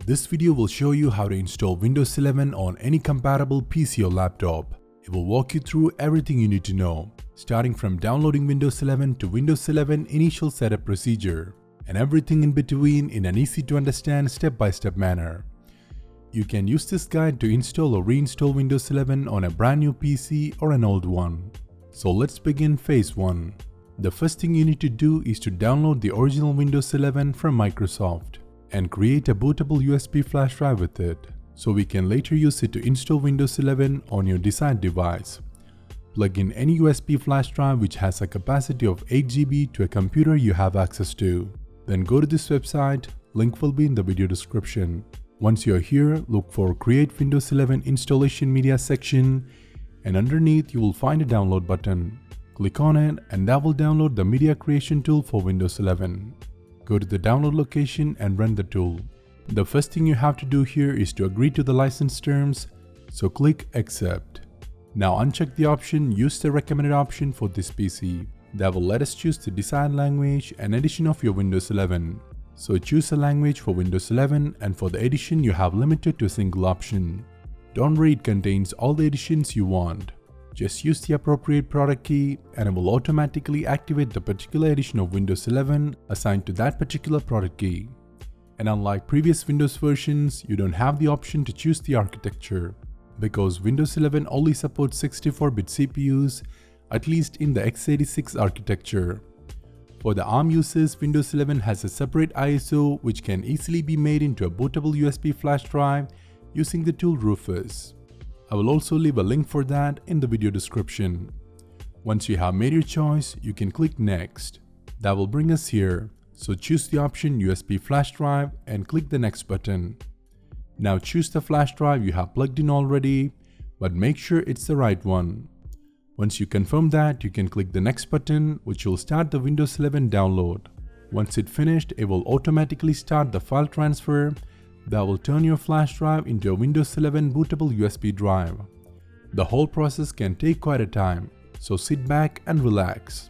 This video will show you how to install Windows 11 on any compatible PC or laptop. It will walk you through everything you need to know, starting from downloading Windows 11 to Windows 11 initial setup procedure, and everything in between in an easy to understand step-by-step manner. You can use this guide to install or reinstall Windows 11 on a brand new PC or an old one. So let's begin phase 1. The first thing you need to do is to download the original Windows 11 from Microsoft and create a bootable USB flash drive with it, so we can later use it to install Windows 11 on your desired device. Plug in any USB flash drive which has a capacity of 8 GB to a computer you have access to. Then go to this website, link will be in the video description. Once you're here, look for Create Windows 11 Installation Media section, and underneath you will find a download button. Click on it and that will download the media creation tool for Windows 11. Go to the download location and run the tool. The first thing you have to do here is to agree to the license terms, so click Accept. Now uncheck the option Use the recommended option for this PC. That will let us choose the desired language and edition of your Windows 11. So choose a language for Windows 11, and for the edition you have limited to a single option. Don't worry, it contains all the editions you want. Just use the appropriate product key and it will automatically activate the particular edition of Windows 11 assigned to that particular product key. And unlike previous Windows versions, you don't have the option to choose the architecture, because Windows 11 only supports 64-bit CPUs, at least in the x86 architecture. For the ARM users, Windows 11 has a separate ISO which can easily be made into a bootable USB flash drive using the tool Rufus. I will also leave a link for that in the video description. Once you have made your choice, you can click Next. That will bring us here, so choose the option USB flash drive and click the Next button. Now choose the flash drive you have plugged in already, but make sure it's the right one. Once you confirm that, you can click the Next button, which will start the Windows 11 download. Once it's finished, it will automatically start the file transfer that will turn your flash drive into a Windows 11 bootable USB drive. The whole process can take quite a time, so sit back and relax.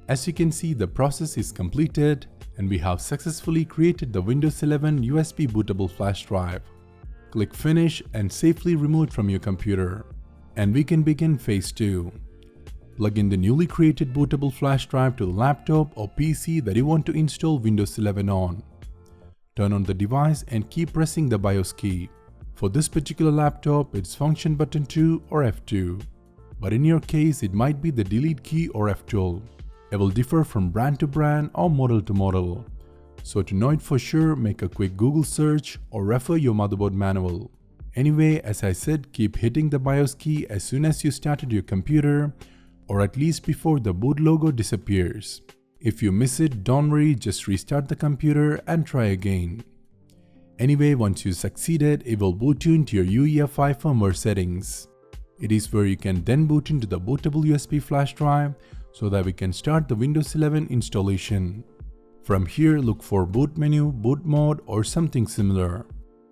As you can see, the process is completed and we have successfully created the Windows 11 USB bootable flash drive. Click Finish and safely remove it from your computer. And we can begin phase 2. Plug in the newly created bootable flash drive to the laptop or PC that you want to install Windows 11 on. Turn on the device and keep pressing the BIOS key. For this particular laptop, it's function button 2 or F2. But in your case, it might be the delete key or F12. It will differ from brand to brand or model to model. So to know it for sure, make a quick Google search or refer your motherboard manual. Anyway, as I said, keep hitting the BIOS key as soon as you started your computer, or at least before the boot logo disappears. If you miss it, don't worry, just restart the computer and try again. Anyway, once you succeeded, it will boot you into your UEFI firmware settings. It is where you can then boot into the bootable USB flash drive so that we can start the Windows 11 installation. From here, look for boot menu, boot mode or something similar.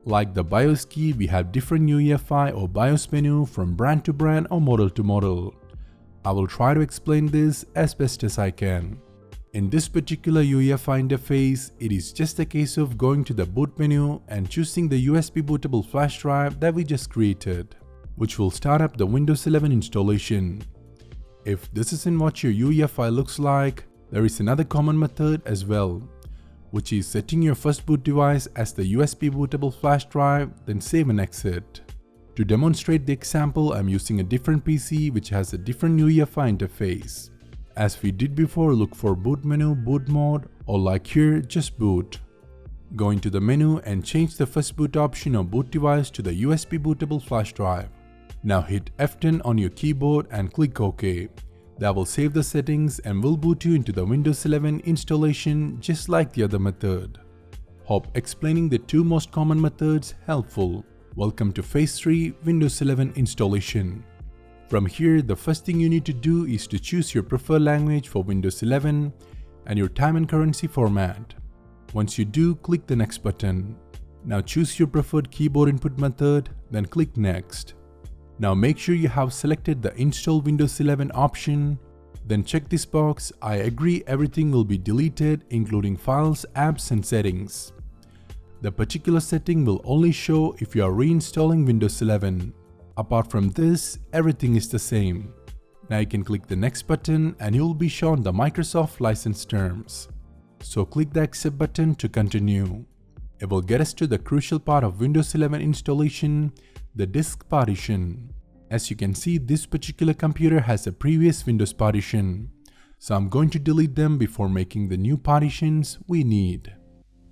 Like the BIOS key, we have different UEFI or BIOS menu from brand to brand or model to model. I will try to explain this as best as I can. In this particular UEFI interface, it is just a case of going to the boot menu and choosing the USB bootable flash drive that we just created, which will start up the Windows 11 installation. If this isn't what your UEFI looks like, there is another common method as well, which is setting your first boot device as the USB bootable flash drive, then save and exit. To demonstrate the example, I'm using a different PC which has a different UEFI interface. As we did before, look for boot menu, boot mode, or like here, just boot. Go into the menu and change the first boot option or boot device to the USB bootable flash drive. Now hit F10 on your keyboard and click OK. That will save the settings and will boot you into the Windows 11 installation just like the other method. Hope explaining the two most common methods helpful. Welcome to phase 3, Windows 11 installation. From here, the first thing you need to do is to choose your preferred language for Windows 11 and your time and currency format. Once you do, click the Next button. Now choose your preferred keyboard input method, then click Next. Now make sure you have selected the Install Windows 11 option, then check this box, I agree everything will be deleted including files, apps and settings. The particular setting will only show if you are reinstalling Windows 11. Apart from this, everything is the same. Now you can click the next button and you will be shown the Microsoft license terms. So click the accept button to continue. It will get us to the crucial part of Windows 11 installation, the disk partition. As you can see, this particular computer has a previous Windows partition. So I'm going to delete them before making the new partitions we need.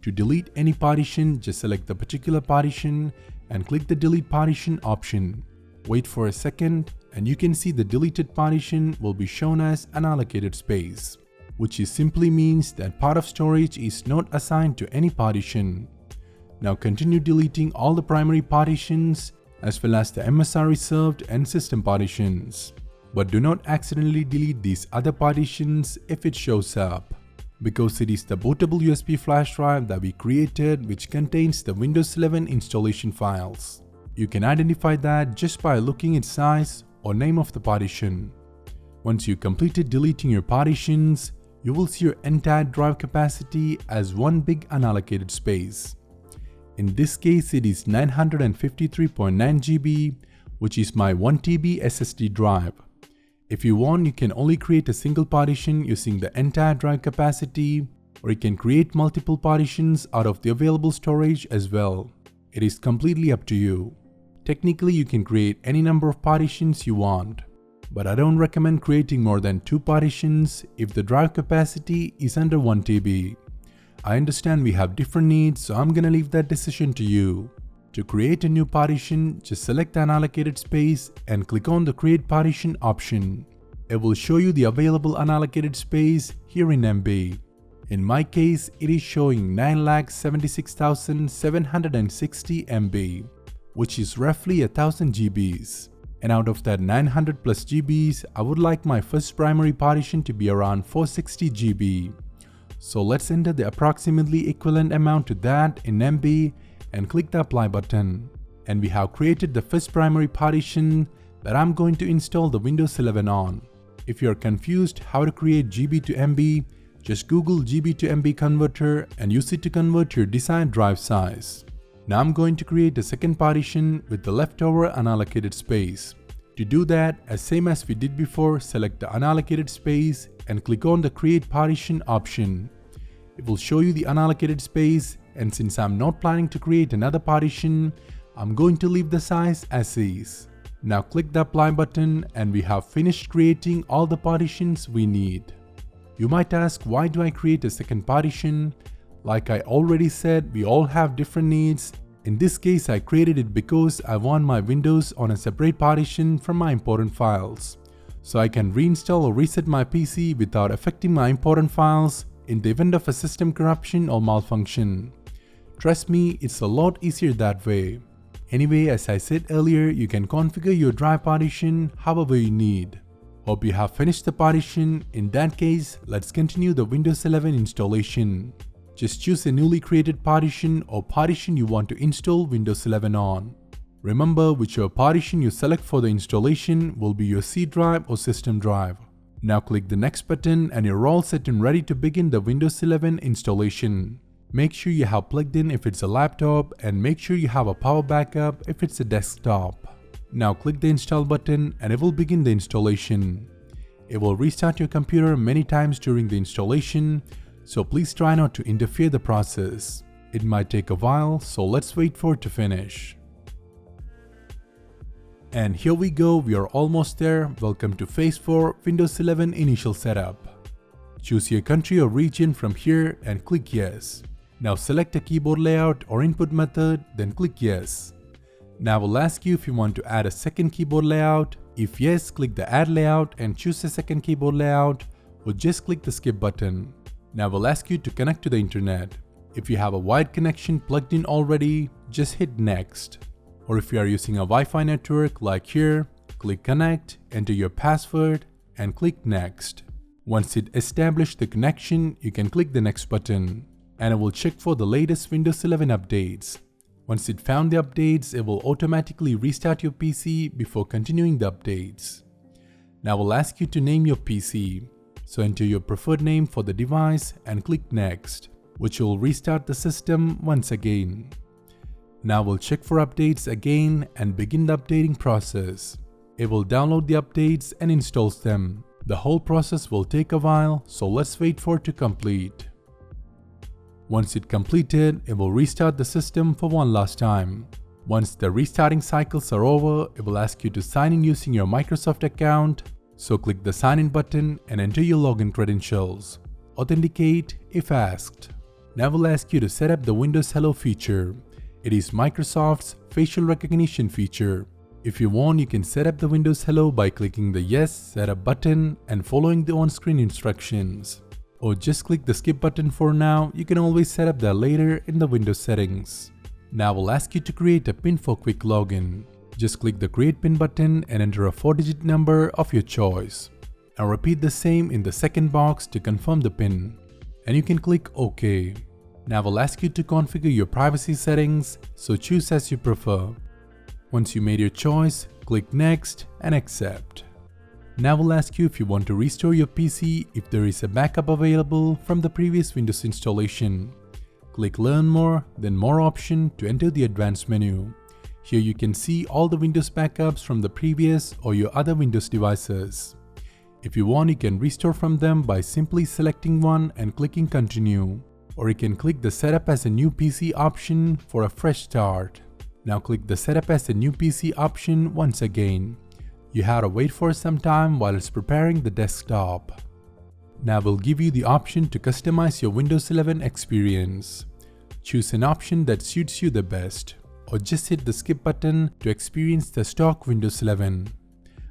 To delete any partition, just select the particular partition and click the delete partition option. Wait for a second and you can see the deleted partition will be shown as unallocated space, which simply means that part of storage is not assigned to any partition. Now continue deleting all the primary partitions as well as the MSR reserved and system partitions. But do not accidentally delete these other partitions if it shows up, because it is the bootable USB flash drive that we created which contains the Windows 11 installation files. You can identify that just by looking at size or name of the partition. Once you completed deleting your partitions, you will see your entire drive capacity as one big unallocated space. In this case, it is 953.9 GB, which is my 1 TB SSD drive. If you want, you can only create a single partition using the entire drive capacity, or you can create multiple partitions out of the available storage as well. It is completely up to you. Technically, you can create any number of partitions you want, but I don't recommend creating more than 2 partitions if the drive capacity is under 1 TB. I understand we have different needs, so I'm gonna leave that decision to you. To create a new partition, just select the unallocated space and click on the Create Partition option. It will show you the available unallocated space here in MB. In my case, it is showing 9,76,760 MB, which is roughly 1000 GBs. And out of that 900 plus GBs, I would like my first primary partition to be around 460 GB. So let's enter the approximately equivalent amount to that in MB and click the apply button. And we have created the first primary partition that I'm going to install the Windows 11 on. If you're confused how to create GB to MB, just Google GB to MB converter and use it to convert your desired drive size. Now I'm going to create a second partition with the leftover unallocated space. To do that, as same as we did before, select the unallocated space and click on the Create Partition option. It will show you the unallocated space, and since I'm not planning to create another partition, I'm going to leave the size as is. Now click the apply button and we have finished creating all the partitions we need. You might ask, why do I create a second partition? Like I already said, we all have different needs. In this case, I created it because I want my Windows on a separate partition from my important files, so I can reinstall or reset my PC without affecting my important files in the event of a system corruption or malfunction. Trust me, it's a lot easier that way. Anyway, as I said earlier, you can configure your drive partition however you need. Hope you have finished the partition. In that case, let's continue the Windows 11 installation. Just choose a newly created partition or partition you want to install Windows 11 on. Remember, whichever partition you select for the installation will be your C drive or system drive. Now click the next button and you're all set and ready to begin the Windows 11 installation. Make sure you have plugged in if it's a laptop, and make sure you have a power backup if it's a desktop. Now click the install button and it will begin the installation. It will restart your computer many times during the installation, so please try not to interfere the process. It might take a while, so let's wait for it to finish. And here we go, we are almost there. Welcome to Phase 4 Windows 11 Initial Setup. Choose your country or region from here and click Yes. Now select a keyboard layout or input method, then click Yes. Now we'll ask you if you want to add a second keyboard layout. If yes, click the Add Layout and choose a second keyboard layout, or just click the Skip button. Now we'll ask you to connect to the internet. If you have a wired connection plugged in already, just hit Next. Or if you are using a Wi-Fi network like here, click Connect, enter your password, and click Next. Once it established the connection, you can click the Next button, and it will check for the latest Windows 11 updates. Once it found the updates, it will automatically restart your PC before continuing the updates. Now we'll ask you to name your PC. So enter your preferred name for the device and click Next. which will restart the system once again. Now we'll check for updates again and begin the updating process. It will download the updates and installs them. The whole process will take a while, so let's wait for it to complete. Once it completed, it will restart the system for one last time. Once the restarting cycles are over, it will ask you to sign in using your Microsoft account. So click the sign in button and enter your login credentials. Authenticate if asked. Now we'll ask you to set up the Windows Hello feature. It is Microsoft's facial recognition feature. If you want, you can set up the Windows Hello by clicking the Yes Setup button and following the on-screen instructions. Or just click the skip button for now. You can always set up that later in the Windows settings. Now we'll ask you to create a PIN for quick login. Just click the Create PIN button and enter a 4-digit number of your choice. And repeat the same in the second box to confirm the PIN. And you can click OK. Now we'll ask you to configure your privacy settings, so choose as you prefer. Once you made your choice, click Next and Accept. Now we'll ask you if you want to restore your PC if there is a backup available from the previous Windows installation. Click Learn More, then More option to enter the Advanced menu. Here you can see all the Windows backups from the previous or your other Windows devices. If you want, you can restore from them by simply selecting one and clicking Continue. Or you can click the Setup as a new PC option for a fresh start. Now click the Setup as a new PC option once again. You have to wait for some time while it's preparing the desktop. Now we'll give you the option to customize your Windows 11 experience. Choose an option that suits you the best, or just hit the skip button to experience the stock Windows 11.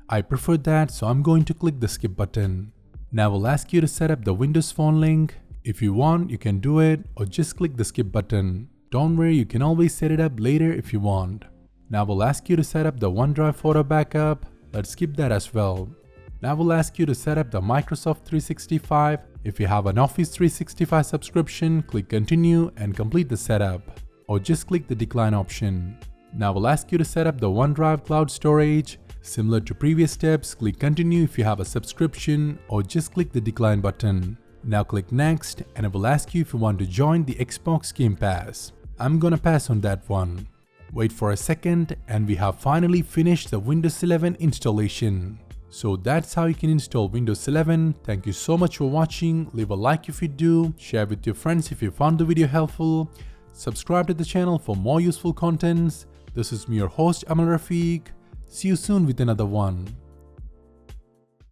I prefer that, so I'm going to click the skip button. Now we'll ask you to set up the Windows Phone link. If you want, you can do it, or just click the skip button. Don't worry, you can always set it up later if you want. Now we'll ask you to set up the OneDrive photo backup. Let's skip that as well. Now we'll ask you to set up the Microsoft 365. If you have an Office 365 subscription, click Continue and complete the setup. Or just click the Decline option. Now we'll ask you to set up the OneDrive cloud storage. Similar to previous steps, click Continue if you have a subscription, or just click the Decline button. Now click Next and it will ask you if you want to join the Xbox Game Pass. I'm gonna pass on that one. Wait for a second and we have finally finished the Windows 11 installation. So that's how you can install Windows 11. Thank you so much for watching. Leave a like if you do, share with your friends if you found the video helpful, subscribe to the channel for more useful contents. This is me, your host Amal Rafiq. See you soon with another one.